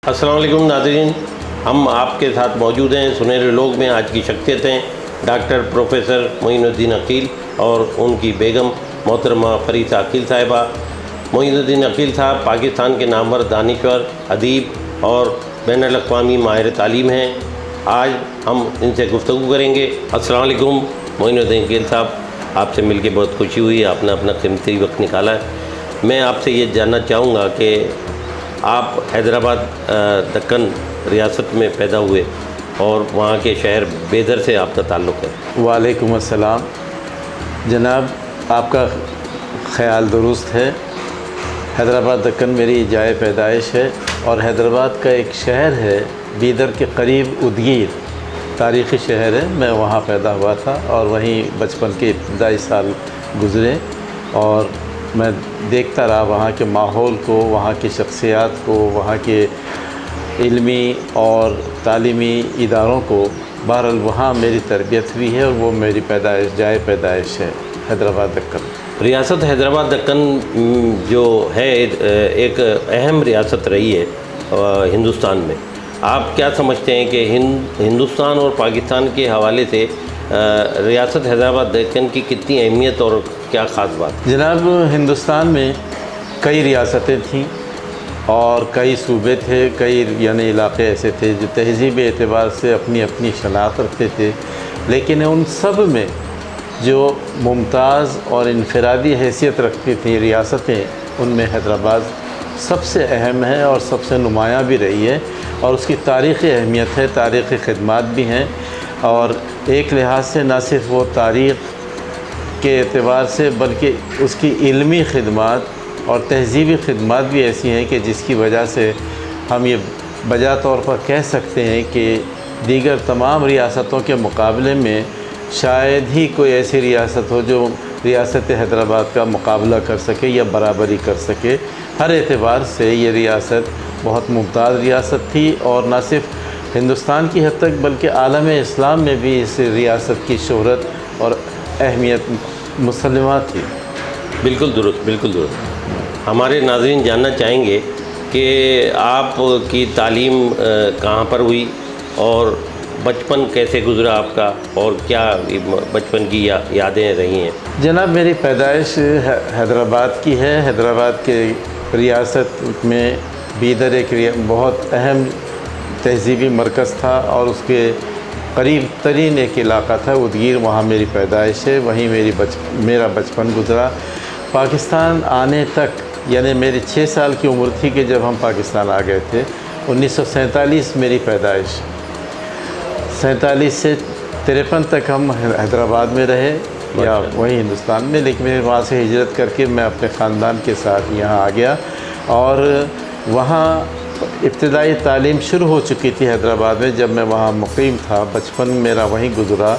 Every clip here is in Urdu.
السلام علیکم ناظرین، ہم آپ کے ساتھ موجود ہیں سنہرے لوگ میں۔ آج کی شخصیتیں ڈاکٹر پروفیسر معین الدین عقیل اور ان کی بیگم محترمہ فریسہ عقیل صاحبہ۔ معین الدین عقیل صاحب پاکستان کے نامور دانشور، ادیب اور بین الاقوامی ماہر تعلیم ہیں۔ آج ہم ان سے گفتگو کریں گے۔ السلام علیکم معین الدین عقیل صاحب، آپ سے مل کے بہت خوشی ہوئی، آپ نے اپنا قیمتی وقت نکالا ہے۔ میں آپ سے یہ جاننا چاہوں گا کہ آپ حیدرآباد دکن ریاست میں پیدا ہوئے اور وہاں کے شہر بیدر سے آپ کا تعلق ہے۔ وعلیکم السلام جناب، آپ کا خیال درست ہے۔ حیدرآباد دکن میری جائے پیدائش ہے اور حیدرآباد کا ایک شہر ہے بیدر کے قریب ادگیر، تاریخی شہر ہے۔ میں وہاں پیدا ہوا تھا اور وہیں بچپن کے ابتدائی سال گزرے اور میں دیکھتا رہا وہاں کے ماحول کو، وہاں کی شخصیات کو، وہاں کے علمی اور تعلیمی اداروں کو۔ بہرحال وہاں میری تربیت ہوئی ہے اور وہ میری جائے پیدائش ہے حیدرآباد دکن۔ ریاست حیدرآباد دکن جو ہے ایک اہم ریاست رہی ہے ہندوستان میں۔ آپ کیا سمجھتے ہیں کہ ہندوستان اور پاکستان کے حوالے سے ریاست حیدرآباد دکن کی کتنی اہمیت اور کیا خاص بات؟ جناب، ہندوستان میں کئی ریاستیں تھیں اور کئی صوبے تھے، کئی علاقے ایسے تھے جو تہذیبی اعتبار سے اپنی اپنی شناخت رکھتے تھے، لیکن ان سب میں جو ممتاز اور انفرادی حیثیت رکھتی تھیں ریاستیں، ان میں حیدرآباد سب سے اہم ہے اور سب سے نمایاں بھی رہی ہے، اور اس کی تاریخی اہمیت ہے، تاریخی خدمات بھی ہیں، اور ایک لحاظ سے نہ صرف وہ تاریخ کے اعتبار سے بلکہ اس کی علمی خدمات اور تہذیبی خدمات بھی ایسی ہیں کہ جس کی وجہ سے ہم یہ بجا طور پر کہہ سکتے ہیں کہ دیگر تمام ریاستوں کے مقابلے میں شاید ہی کوئی ایسی ریاست ہو جو ریاست حیدرآباد کا مقابلہ کر سکے یا برابری کر سکے۔ ہر اعتبار سے یہ ریاست بہت ممتاز ریاست تھی اور نہ صرف ہندوستان کی حد تک بلکہ عالم اسلام میں بھی اس ریاست کی شہرت اور اہمیت مسلمہ تھی۔ بالکل درست، بالکل درست۔ ہمارے ناظرین جاننا چاہیں گے کہ آپ کی تعلیم کہاں پر ہوئی اور بچپن کیسے گزرا آپ کا، اور کیا بچپن کی یادیں رہی ہیں؟ جناب، میری پیدائش حیدرآباد کی ہے۔ حیدرآباد کے ریاست میں بیدر ایک بہت اہم تہذیبی مرکز تھا اور اس کے قریب ترین ایک علاقہ تھا ادگیر، وہاں میری پیدائش ہے، وہیں میرا بچپن گزرا۔ پاکستان آنے تک یعنی میری 6 سال کی عمر تھی کہ جب ہم پاکستان آ گئے تھے۔ 1947 میری پیدائش، 47 سے 53 تک ہم حیدرآباد میں رہے یا وہیں ہندوستان میں، لیکن میں وہاں سے ہجرت کر کے میں اپنے خاندان کے ساتھ یہاں آ گیا اور وہاں ابتدائی تعلیم شروع ہو چکی تھی حیدرآباد میں جب میں وہاں مقیم تھا۔ بچپن میرا وہیں گزرا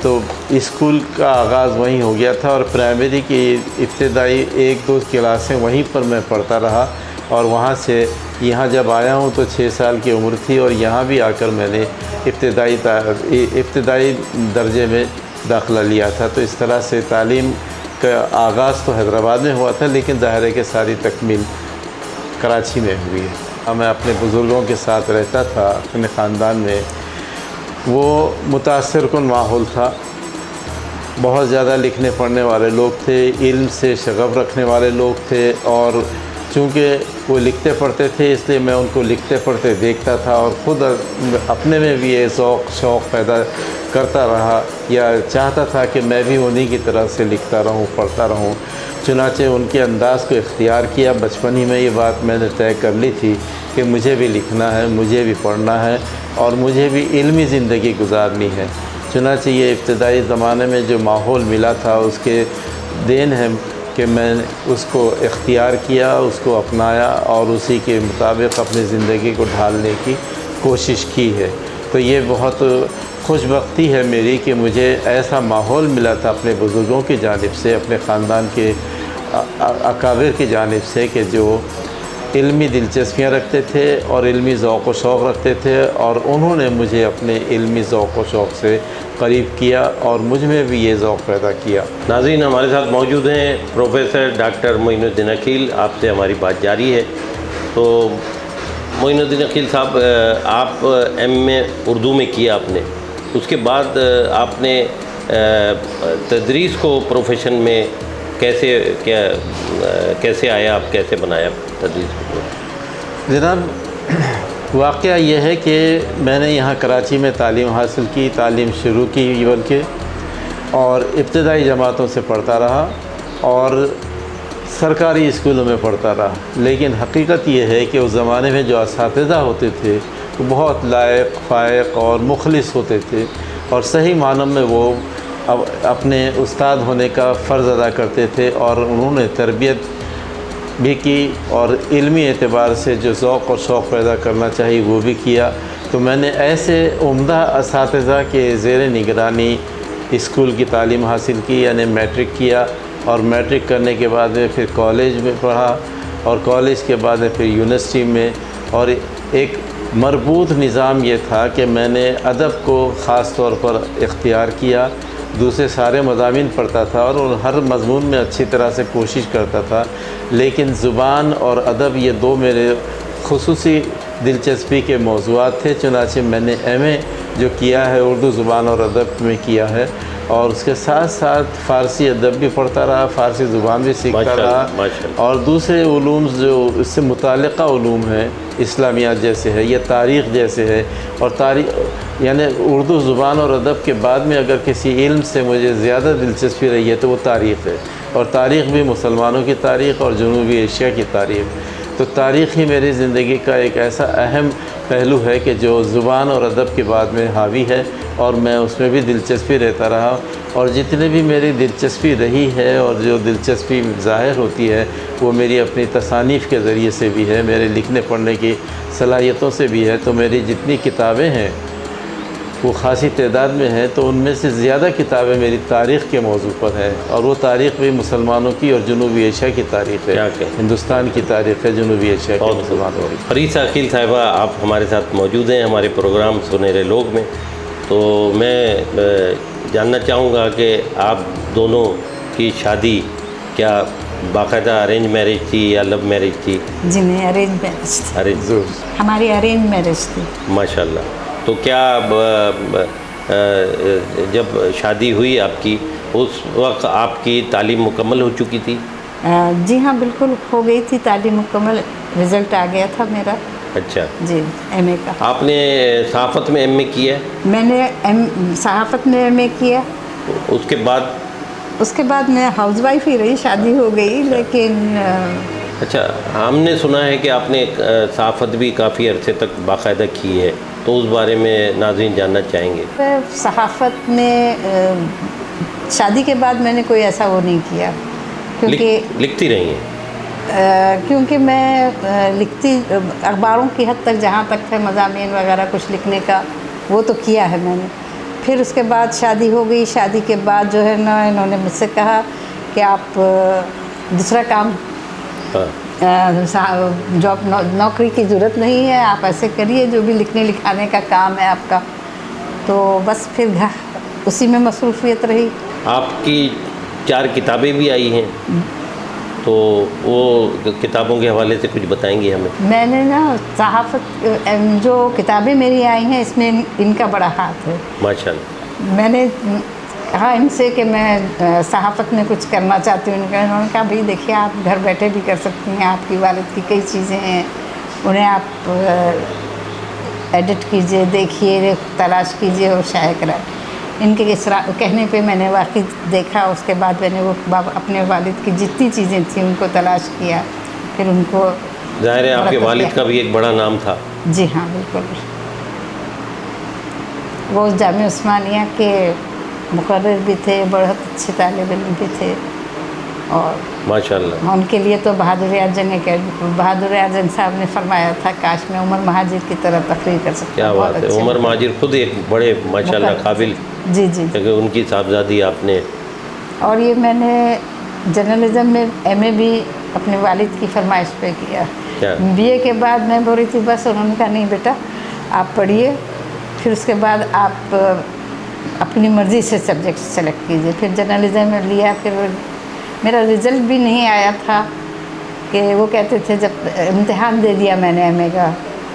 تو اسکول کا آغاز وہیں ہو گیا تھا اور پرائمری کی ابتدائی 1-2 کلاسیں وہیں پر میں پڑھتا رہا، اور وہاں سے یہاں جب آیا ہوں تو 6 سال کی عمر تھی اور یہاں بھی آ کر میں نے ابتدائی درجے میں داخلہ لیا تھا۔ تو اس طرح سے تعلیم کا آغاز تو حیدرآباد میں ہوا تھا، لیکن ظاہر ہے کہ ساری تکمیل کراچی میں ہوئی ہے۔ میں اپنے بزرگوں کے ساتھ رہتا تھا اپنے خاندان میں۔ وہ متاثر کن ماحول تھا، بہت زیادہ لکھنے پڑھنے والے لوگ تھے، علم سے شغف رکھنے والے لوگ تھے، اور چونکہ وہ لکھتے پڑھتے تھے اس لیے میں ان کو لکھتے پڑھتے دیکھتا تھا اور خود اپنے میں بھی یہ شوق پیدا کرتا رہا یا چاہتا تھا کہ میں بھی انہی کی طرح سے لکھتا رہوں، پڑھتا رہوں۔ چنانچہ ان کے انداز کو اختیار کیا۔ بچپن ہی میں یہ بات میں نے طے کر لی تھی کہ مجھے بھی لکھنا ہے، مجھے بھی پڑھنا ہے اور مجھے بھی علمی زندگی گزارنی ہے۔ چنانچہ یہ ابتدائی زمانے میں جو ماحول ملا تھا اس کے دین ہے کہ میں نے اس کو اختیار کیا، اس کو اپنایا اور اسی کے مطابق اپنی زندگی کو ڈھالنے کی کوشش کی ہے۔ تو یہ بہت خوش بختی ہے میری کہ مجھے ایسا ماحول ملا تھا اپنے بزرگوں کی جانب سے، اپنے خاندان کے اکابر کی جانب سے، کہ جو علمی دلچسپیاں رکھتے تھے اور علمی ذوق و شوق رکھتے تھے، اور انہوں نے مجھے اپنے علمی ذوق و شوق سے قریب کیا اور مجھ میں بھی یہ ذوق پیدا کیا۔ ناظرین، ہمارے ساتھ موجود ہیں پروفیسر ڈاکٹر معین الدین عقیل۔ آپ سے ہماری بات جاری ہے۔ تو معین الدین عقیل صاحب، آپ ایم اے اردو میں کیا آپ نے، اس کے بعد آپ نے تدریس کو پروفیشن میں کیسے آیا، آپ کیسے بنایا تدریس کو؟ جناب، واقعہ یہ ہے کہ میں نے یہاں کراچی میں تعلیم حاصل کی، تعلیم شروع کی بلکہ، اور ابتدائی جماعتوں سے پڑھتا رہا اور سرکاری اسکولوں میں پڑھتا رہا، لیکن حقیقت یہ ہے کہ اس زمانے میں جو اساتذہ ہوتے تھے وہ بہت لائق، فائق اور مخلص ہوتے تھے، اور صحیح معنوں میں وہ اپنے استاد ہونے کا فرض ادا کرتے تھے، اور انہوں نے تربیت بھی کی اور علمی اعتبار سے جو ذوق اور شوق پیدا کرنا چاہیے وہ بھی کیا۔ تو میں نے ایسے عمدہ اساتذہ کے زیر نگرانی اسکول کی تعلیم حاصل کی، یعنی میٹرک کیا، اور میٹرک کرنے کے بعد میں پھر کالج میں پڑھا، اور کالج کے بعد میں پھر یونیورسٹی میں، اور ایک مربوط نظام یہ تھا کہ میں نے ادب کو خاص طور پر اختیار کیا، دوسرے سارے مضامین پڑھتا تھا اور ہر مضمون میں اچھی طرح سے کوشش کرتا تھا، لیکن زبان اور ادب یہ دو میرے خصوصی دلچسپی کے موضوعات تھے، چنانچہ میں نے ایم اے جو کیا ہے اردو زبان اور ادب میں کیا ہے، اور اس کے ساتھ ساتھ فارسی ادب بھی پڑھتا رہا، فارسی زبان بھی سیکھتا رہا، اور دوسرے علوم جو اس سے متعلقہ علوم ہیں، اسلامیات جیسے ہے یا تاریخ جیسے ہے، اور تاریخ یعنی اردو زبان اور ادب کے بعد میں اگر کسی علم سے مجھے زیادہ دلچسپی رہی ہے تو وہ تاریخ ہے، اور تاریخ بھی مسلمانوں کی تاریخ اور جنوبی ایشیا کی تاریخ۔ تو تاریخ ہی میری زندگی کا ایک ایسا اہم پہلو ہے کہ جو زبان اور ادب کے بعد میں حاوی ہے، اور میں اس میں بھی دلچسپی رہتا رہا، اور جتنے بھی میری دلچسپی رہی ہے اور جو دلچسپی ظاہر ہوتی ہے وہ میری اپنی تصانیف کے ذریعے سے بھی ہے، میرے لکھنے پڑھنے کی صلاحیتوں سے بھی ہے۔ تو میری جتنی کتابیں ہیں وہ خاصی تعداد میں ہیں، تو ان میں سے زیادہ کتابیں میری تاریخ کے موضوع پر ہیں، اور وہ تاریخ بھی مسلمانوں کی اور جنوبی ایشیا کی تاریخ ہے، ہندوستان کی تاریخ ہے، جنوبی ایشیا کے مسلمانوں کی۔ فریسہ عقیل صاحبہ، آپ ہمارے ساتھ موجود ہیں ہمارے پروگرام سنہرے لوگ میں، تو میں جاننا چاہوں گا کہ آپ دونوں کی شادی کیا باقاعدہ ارینج میرج تھی یا لو میرج تھی؟ جی نہیں، ارینج میرج تھی، ارینج، ہماری ارینج میرج تھی۔ ماشاءاللہ۔ تو کیا جب شادی ہوئی آپ کی اس وقت آپ کی تعلیم مکمل ہو چکی تھی؟ جی ہاں، بالکل ہو گئی تھی تعلیم مکمل، رزلٹ آ گیا تھا میرا۔ اچھا جی، ایم اے کا۔ آپ نے صحافت میں ایم اے کیا ہے؟ میں نے صحافت میں ایم اے کیا۔ اس کے بعد میں ہاؤس وائف ہی رہی، شادی ہو گئی، لیکن اچھا، ہم نے سنا ہے کہ آپ نے صحافت بھی کافی عرصے تک باقاعدہ کی ہے، تو اس بارے میں ناظرین جاننا چاہیں گے۔ صحافت میں شادی کے بعد میں نے کوئی ایسا وہ نہیں کیا، کیونکہ لکھتی رہی ہیں؟ کیونکہ میں لکھتی اخباروں کی حد تک جہاں تک ہے، مضامین وغیرہ کچھ لکھنے کا وہ تو کیا ہے میں نے۔ پھر اس کے بعد شادی ہو گئی، شادی کے بعد جو ہے نا انہوں نے مجھ سے کہا کہ آپ دوسرا کام، جاب نوکری کی ضرورت نہیں ہے، آپ ایسے کریے جو بھی لکھنے لکھانے کا کام ہے آپ کا۔ تو بس پھر اسی میں مصروفیت رہی۔ آپ کی 4 کتابیں بھی آئی ہیں، تو وہ کتابوں کے حوالے سے کچھ بتائیں گے ہمیں؟ میں نے نا صحافت جو کتابیں میری آئی ہیں اس میں ان کا بڑا ہاتھ ہے، ماشاءاللہ۔ میں نے کہا ان سے کہ میں صحافت میں کچھ کرنا چاہتی ہوں، انہوں نے کہا بھائی دیکھیے آپ گھر بیٹھے بھی کر سکتی ہیں، آپ کی والد کی کئی چیزیں ہیں، انہیں آپ ایڈٹ کیجئے، دیکھیے، تلاش کیجئے اور شائع کرائیں۔ ان کے کہنے پہ میں نے واقعی دیکھا، اس کے بعد میں نے وہ اپنے والد کی جتنی چیزیں تھیں ان کو تلاش کیا، پھر ان کو۔ ظاہر ہے آپ کے والد کا بھی ایک بڑا نام تھا۔ جی ہاں بالکل، وہ جامعہ عثمانیہ کے مقرر بھی تھے، بہت اچھے طالب علم بھی تھے، اور ماشاءاللہ ان کے لیے تو بہادر اعظم صاحب نے فرمایا تھا کاش میں عمر مہاجر کی طرح تقریر کر سکتا۔ کیا بات ہے، عمر مہاجر خود ایک بڑے ماشاءاللہ قابل، جی جی، کیونکہ ان کی صاحبزادی آپ نے۔ اور یہ میں نے جرنلزم میں ایم اے بھی اپنے والد کی فرمائش پہ کیا۔ بی اے کے بعد میں بول رہی تھی، بس انہوں نے کہا نہیں بیٹا آپ پڑھیے، پھر اس کے بعد آپ اپنی مرضی سے سبجیکٹ سلیکٹ کیجیے۔ پھر جرنلزم میں لیا، پھر میرا رزلٹ بھی نہیں آیا تھا، کہ وہ کہتے تھے جب امتحان دے دیا میں نے ایم اے کا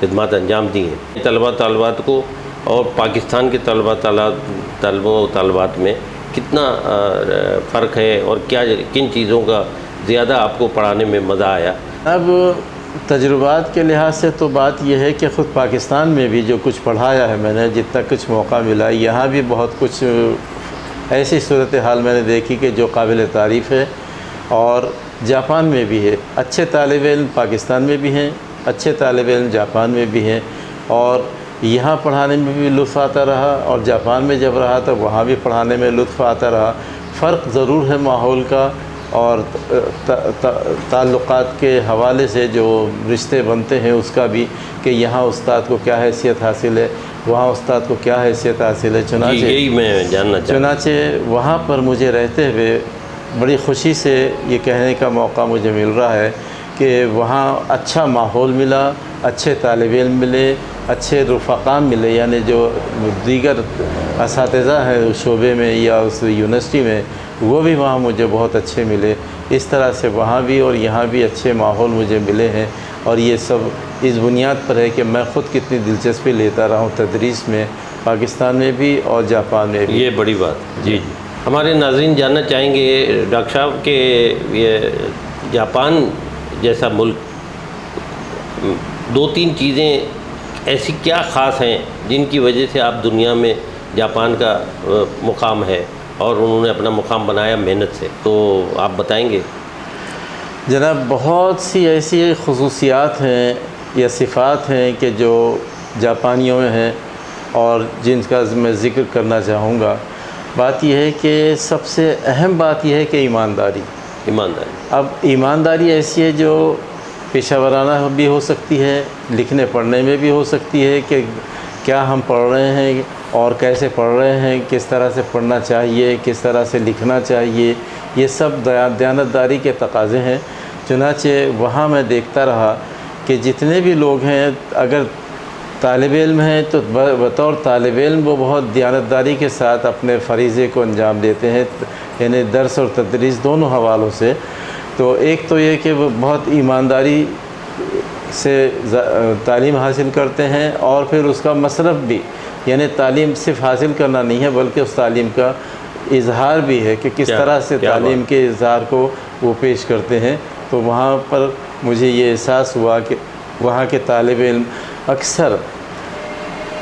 خدمات انجام دی ہیں۔ طلبہ طالبات کو اور پاکستان کے طلبہ و طالبات میں کتنا فرق ہے اور کیا کن چیزوں کا زیادہ آپ کو پڑھانے میں مزہ آیا؟ اب تجربات کے لحاظ سے تو بات یہ ہے کہ خود پاکستان میں بھی جو کچھ پڑھایا ہے میں نے، جتنا کچھ موقع ملا، یہاں بھی بہت کچھ ایسی صورتحال میں نے دیکھی کہ جو قابل تعریف ہے، اور جاپان میں بھی ہے۔ اچھے طالب علم پاکستان میں بھی ہیں، اچھے طالب علم جاپان میں بھی ہیں، اور یہاں پڑھانے میں بھی لطف آتا رہا، اور جاپان میں جب رہا تو وہاں بھی پڑھانے میں لطف آتا رہا۔ فرق ضرور ہے ماحول کا اور تعلقات کے حوالے سے جو رشتے بنتے ہیں اس کا بھی، کہ یہاں استاد کو کیا حیثیت حاصل ہے، وہاں استاد کو کیا حیثیت حاصل ہے۔ چنانچہ یہی میں جاننا چاہتا ہوں۔ چنانچہ وہاں پر مجھے رہتے ہوئے بڑی خوشی سے یہ کہنے کا موقع مجھے مل رہا ہے کہ وہاں اچھا ماحول ملا، اچھے طالب علم ملے، اچھے رفقا ملے، یعنی جو دیگر اساتذہ ہیں اس شعبے میں یا اس یونیورسٹی میں، وہ بھی وہاں مجھے بہت اچھے ملے۔ اس طرح سے وہاں بھی اور یہاں بھی اچھے ماحول مجھے ملے ہیں، اور یہ سب اس بنیاد پر ہے کہ میں خود کتنی دلچسپی لیتا رہا ہوں تدریس میں، پاکستان میں بھی اور جاپان میں بھی۔ یہ بڑی بات۔ جی جی، ہمارے ناظرین جاننا چاہیں گے ڈاکٹر صاحب کہ یہ جاپان جیسا ملک، دو تین چیزیں ایسی کیا خاص ہیں جن کی وجہ سے آپ دنیا میں جاپان کا مقام ہے اور انہوں نے اپنا مقام بنایا محنت سے، تو آپ بتائیں گے؟ جناب، بہت سی ایسی خصوصیات ہیں یا صفات ہیں کہ جو جاپانیوں میں ہیں اور جن کا میں ذکر کرنا چاہوں گا۔ بات یہ ہے کہ سب سے اہم بات یہ ہے کہ ایمانداری۔ اب ایمانداری ایسی ہے جو پیشہ ورانہ بھی ہو سکتی ہے، لکھنے پڑھنے میں بھی ہو سکتی ہے کہ کیا ہم پڑھ رہے ہیں اور کیسے پڑھ رہے ہیں، کس طرح سے پڑھنا چاہیے، کس طرح سے لکھنا چاہیے، یہ سب دیانتداری کے تقاضے ہیں۔ چنانچہ وہاں میں دیکھتا رہا کہ جتنے بھی لوگ ہیں اگر طالب علم ہیں تو بطور طالب علم وہ بہت دیانتداری کے ساتھ اپنے فریضے کو انجام دیتے ہیں، یعنی درس اور تدریس دونوں حوالوں سے۔ تو ایک تو یہ کہ وہ بہت ایمانداری سے تعلیم حاصل کرتے ہیں، اور پھر اس کا مصرف بھی، یعنی تعلیم صرف حاصل کرنا نہیں ہے بلکہ اس تعلیم کا اظہار بھی ہے کہ کس طرح سے تعلیم کے اظہار کو وہ پیش کرتے ہیں۔ تو وہاں پر مجھے یہ احساس ہوا کہ وہاں کے طالب علم اکثر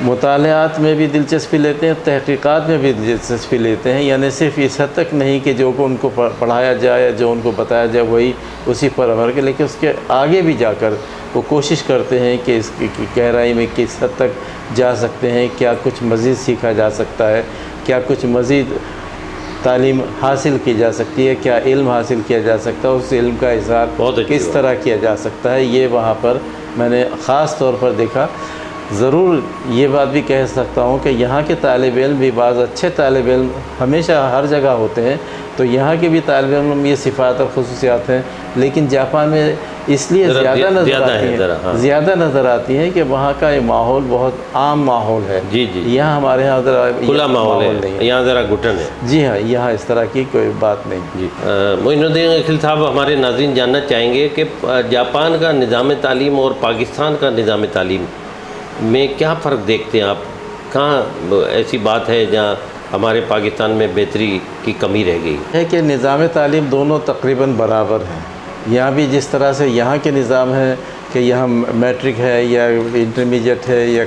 مطالعات میں بھی دلچسپی لیتے ہیں، تحقیقات میں بھی دلچسپی لیتے ہیں، یعنی صرف اس حد تک نہیں کہ جو ان کو پڑھایا جائے، جو ان کو بتایا جائے وہی اسی پر عمل کرے، لیکن اس کے آگے بھی جا کر وہ کوشش کرتے ہیں کہ اس کی گہرائی میں کس حد تک جا سکتے ہیں، کیا کچھ مزید سیکھا جا سکتا ہے، کیا کچھ مزید تعلیم حاصل کی جا سکتی ہے، کیا علم حاصل کیا جا سکتا ہے، اس علم کا اظہار کس طرح کیا جا سکتا ہے، یہ وہاں پر میں نے خاص طور پر دیکھا۔ ضرور یہ بات بھی کہہ سکتا ہوں کہ یہاں کے طالب علم بھی، بعض اچھے طالب علم ہمیشہ ہر جگہ ہوتے ہیں، تو یہاں کے بھی طالب علم میں یہ صفات اور خصوصیات ہیں، لیکن جاپان میں اس لیے زیادہ نظر آتی ہیں کہ وہاں کا یہ ماحول بہت عام ماحول ہے۔ جی جی، یہاں ہمارے یہاں ذرا کھلا ماحول ہے، یہاں ذرا گھٹن ہے۔ جی ہاں، یہاں اس طرح کی کوئی بات نہیں۔ جی، معین الدین عقیل صاحب، ہمارے ناظرین جاننا چاہیں گے کہ جاپان کا نظام تعلیم اور پاکستان کا نظام تعلیم میں کیا فرق دیکھتے ہیں آپ؟ کہاں ایسی بات ہے جہاں ہمارے پاکستان میں بہتری کی کمی رہ گئی ہے؟ کہ نظام تعلیم دونوں تقریباً برابر ہیں۔ یہاں بھی جس طرح سے یہاں کے نظام ہے کہ یہاں میٹرک ہے یا انٹرمیڈیٹ ہے یا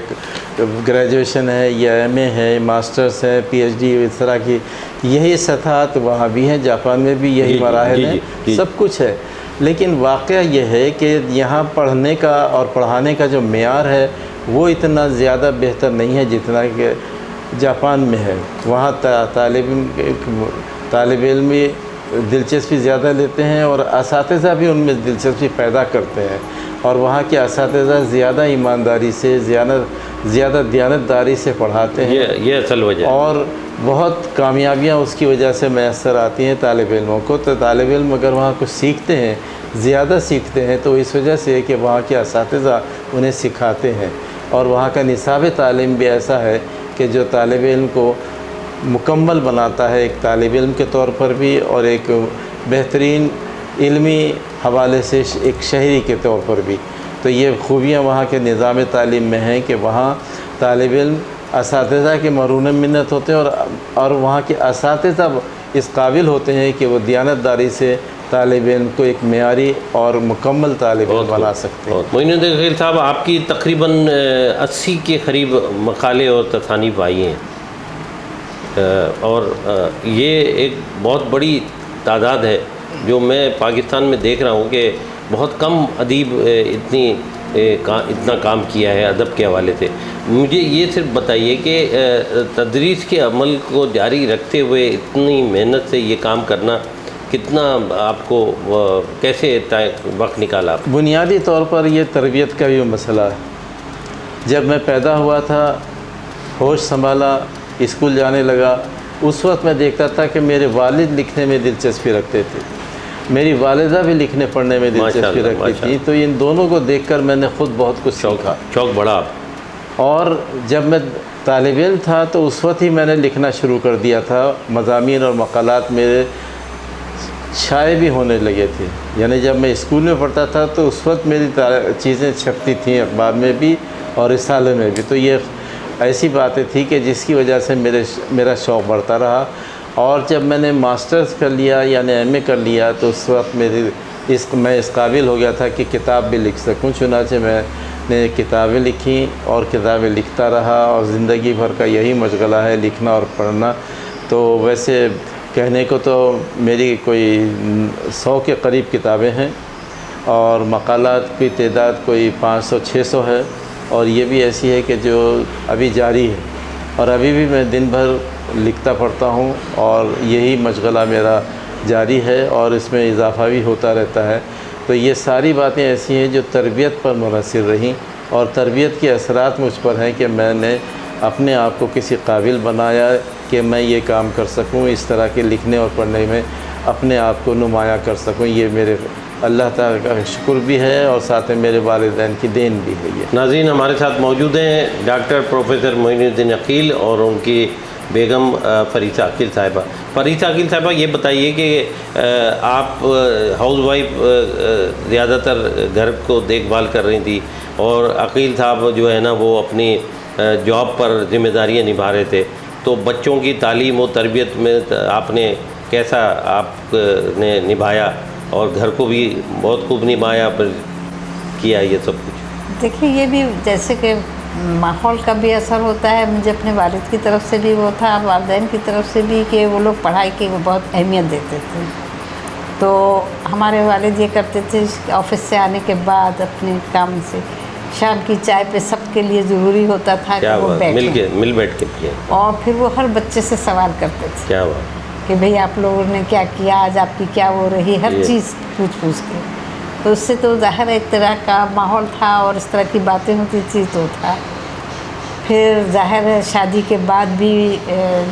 گریجویشن ہے یا ایم اے ہے، ماسٹرز ہے، پی ایچ ڈی، اس طرح کی یہی سطحات وہاں بھی ہیں، جاپان میں بھی یہی مراحل ہیں، سب کچھ ہے۔ لیکن واقعہ یہ ہے کہ یہاں پڑھنے کا اور پڑھانے کا جو معیار ہے وہ اتنا زیادہ بہتر نہیں ہے جتنا کہ جاپان میں ہے۔ وہاں طالب علم بھی دلچسپی زیادہ لیتے ہیں اور اساتذہ بھی ان میں دلچسپی پیدا کرتے ہیں، اور وہاں کے اساتذہ زیادہ ایمانداری سے، زیادہ دیانتداری سے پڑھاتے ہیں۔ یہ اصل وجہ ہے، اور بہت کامیابیاں اس کی وجہ سے میسر آتی ہیں طالب علموں کو۔ تو طالب علم اگر وہاں کچھ سیکھتے ہیں، زیادہ سیکھتے ہیں، تو اس وجہ سے کہ وہاں کے اساتذہ انہیں سکھاتے ہیں، اور وہاں کا نصاب تعلیم بھی ایسا ہے کہ جو طالب علم کو مکمل بناتا ہے، ایک طالب علم کے طور پر بھی اور ایک بہترین علمی حوالے سے ایک شہری کے طور پر بھی۔ تو یہ خوبیاں وہاں کے نظام تعلیم میں ہیں کہ وہاں طالب علم اساتذہ کے مرہون منت ہوتے ہیں اور وہاں کے اساتذہ اس قابل ہوتے ہیں کہ وہ دیانتداری سے طالب علم کو ایک معیاری اور مکمل طالب علم بنا سکتے ہیں۔ معین الدین عقیل صاحب، آپ کی تقریباً 80 کے قریب مقالے اور تصانیف آئی ہیں، اور یہ ایک بہت بڑی تعداد ہے جو میں پاکستان میں دیکھ رہا ہوں کہ بہت کم ادیب اتنا کام کیا ہے ادب کے حوالے سے۔ مجھے یہ صرف بتائیے کہ تدریس کے عمل کو جاری رکھتے ہوئے اتنی محنت سے یہ کام کرنا کتنا آپ کو کیسے وقت نکالا؟ بنیادی طور پر یہ تربیت کا بھی مسئلہ ہے۔ جب میں پیدا ہوا تھا، ہوش سنبھالا، اسکول جانے لگا، اس وقت میں دیکھتا تھا کہ میرے والد لکھنے میں دلچسپی رکھتے تھے، میری والدہ بھی لکھنے پڑھنے میں دلچسپی رکھتی تھی، تو ان دونوں کو دیکھ کر میں نے خود بہت کچھ سیکھا، شوق بڑھا۔ اور جب میں طالب علم تھا تو اس وقت ہی میں نے لکھنا شروع کر دیا تھا، مضامین اور مقالات میرے شائع بھی ہونے لگے تھے، یعنی جب میں اسکول میں پڑھتا تھا تو اس وقت میری چیزیں چھپتی تھیں اخبار میں بھی اور رسالے میں بھی، تو یہ ایسی باتیں تھیں کہ جس کی وجہ سے میرا شوق بڑھتا رہا۔ اور جب میں نے ماسٹرز کر لیا یعنی ایم اے کر لیا تو اس وقت میں اس قابل ہو گیا تھا کہ کتاب بھی لکھ سکوں، چنانچہ میں نے کتابیں لکھیں اور کتابیں لکھتا رہا، اور زندگی بھر کا یہی مشغلہ ہے، لکھنا اور پڑھنا۔ تو ویسے کہنے کو تو میری کوئی 100 کے قریب کتابیں ہیں، اور مقالات کی تعداد کوئی 500-600 ہے، اور یہ بھی ایسی ہے کہ جو ابھی جاری ہے، اور ابھی بھی میں دن بھر لکھتا پڑھتا ہوں، اور یہی مشغلہ میرا جاری ہے اور اس میں اضافہ بھی ہوتا رہتا ہے۔ تو یہ ساری باتیں ایسی ہیں جو تربیت پر منحصر رہیں، اور تربیت کے اثرات مجھ پر ہیں کہ میں نے اپنے آپ کو کسی قابل بنایا کہ میں یہ کام کر سکوں، اس طرح کے لکھنے اور پڑھنے میں اپنے آپ کو نمایاں کر سکوں۔ یہ میرے اللہ تعالیٰ کا شکر بھی ہے اور ساتھ میں میرے والدین کی دین بھی ہے۔ یہ ناظرین، ہمارے ساتھ موجود ہیں ڈاکٹر پروفیسر معین الدین عقیل اور ان کی بیگم فریثہ عقیل صاحبہ۔ فریثہ عقیل صاحبہ، یہ بتائیے کہ آپ ہاؤس وائف زیادہ تر گھر کو دیکھ بھال کر رہی تھی، اور عقیل صاحب جو ہے نا وہ اپنی جاب پر ذمہ داریاں نبھا رہے تھے، تو بچوں کی تعلیم و تربیت میں آپ نے کیسا آپ نے نبھایا، اور گھر کو بھی بہت خوب نبھایا پر کیا یہ سب کچھ؟ دیکھیے، یہ بھی جیسے کہ ماحول کا بھی اثر ہوتا ہے، مجھے اپنے والد کی طرف سے بھی وہ تھا، والدین کی طرف سے بھی، کہ وہ لوگ پڑھائی کی وہ بہت اہمیت دیتے تھے۔ تو ہمارے والد یہ کرتے تھے، آفس سے آنے کے بعد اپنے کام سے شام کی چائے پہ سب کے لیے ضروری ہوتا تھا کہ وہ مل بیٹھ کے پیے، اور پھر وہ ہر بچے سے سوال کرتے تھے کیا بات کہ بھئی آپ لوگوں نے کیا کیا، آج آپ کی کیا ہو رہی، ہر چیز پوچھ کے۔ تو اس سے تو ظاہر ایک طرح کا ماحول تھا اور اس طرح کی باتیں ہوتی تھی تو تھا۔ پھر ظاہر ہے شادی کے بعد بھی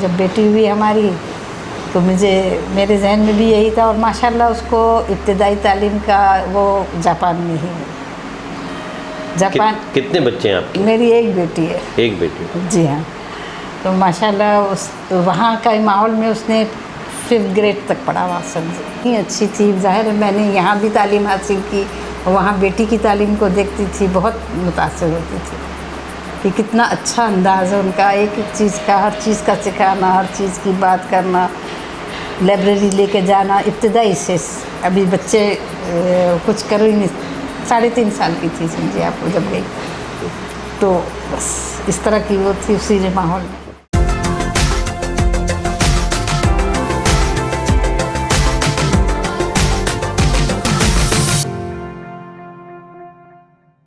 جب بیٹی ہوئی ہماری تو میرے ذہن میں بھی یہی تھا، اور ماشاءاللہ اس کو ابتدائی تعلیم کا وہ جاپان میں ہی ہے۔ جاپان کتنے بچے ہیں آپ کے؟ میری ایک بیٹی ہے۔ ایک بیٹی؟ جی ہاں۔ تو ماشاءاللہ وہاں کا ماحول میں اس نے 5th گریڈ تک پڑھا، وہاں سمجھے اچھی تھی۔ ظاہر ہے میں نے یہاں بھی تعلیم حاصل کی، وہاں بیٹی کی تعلیم کو دیکھتی تھی، بہت متاثر ہوتی تھی کہ کتنا اچھا انداز ہے ان کا، ایک ایک چیز کا، ہر چیز کا سکھانا، ہر چیز کی بات کرنا، لائبریری لے کے جانا ابتدائی سے۔ ابھی بچے کچھ کر ہی نہیں، 3.5 سال کی تھی سمجھے آپ کو جب گئی، تو بس اس طرح کی وہ تھی اسی ماحول میں۔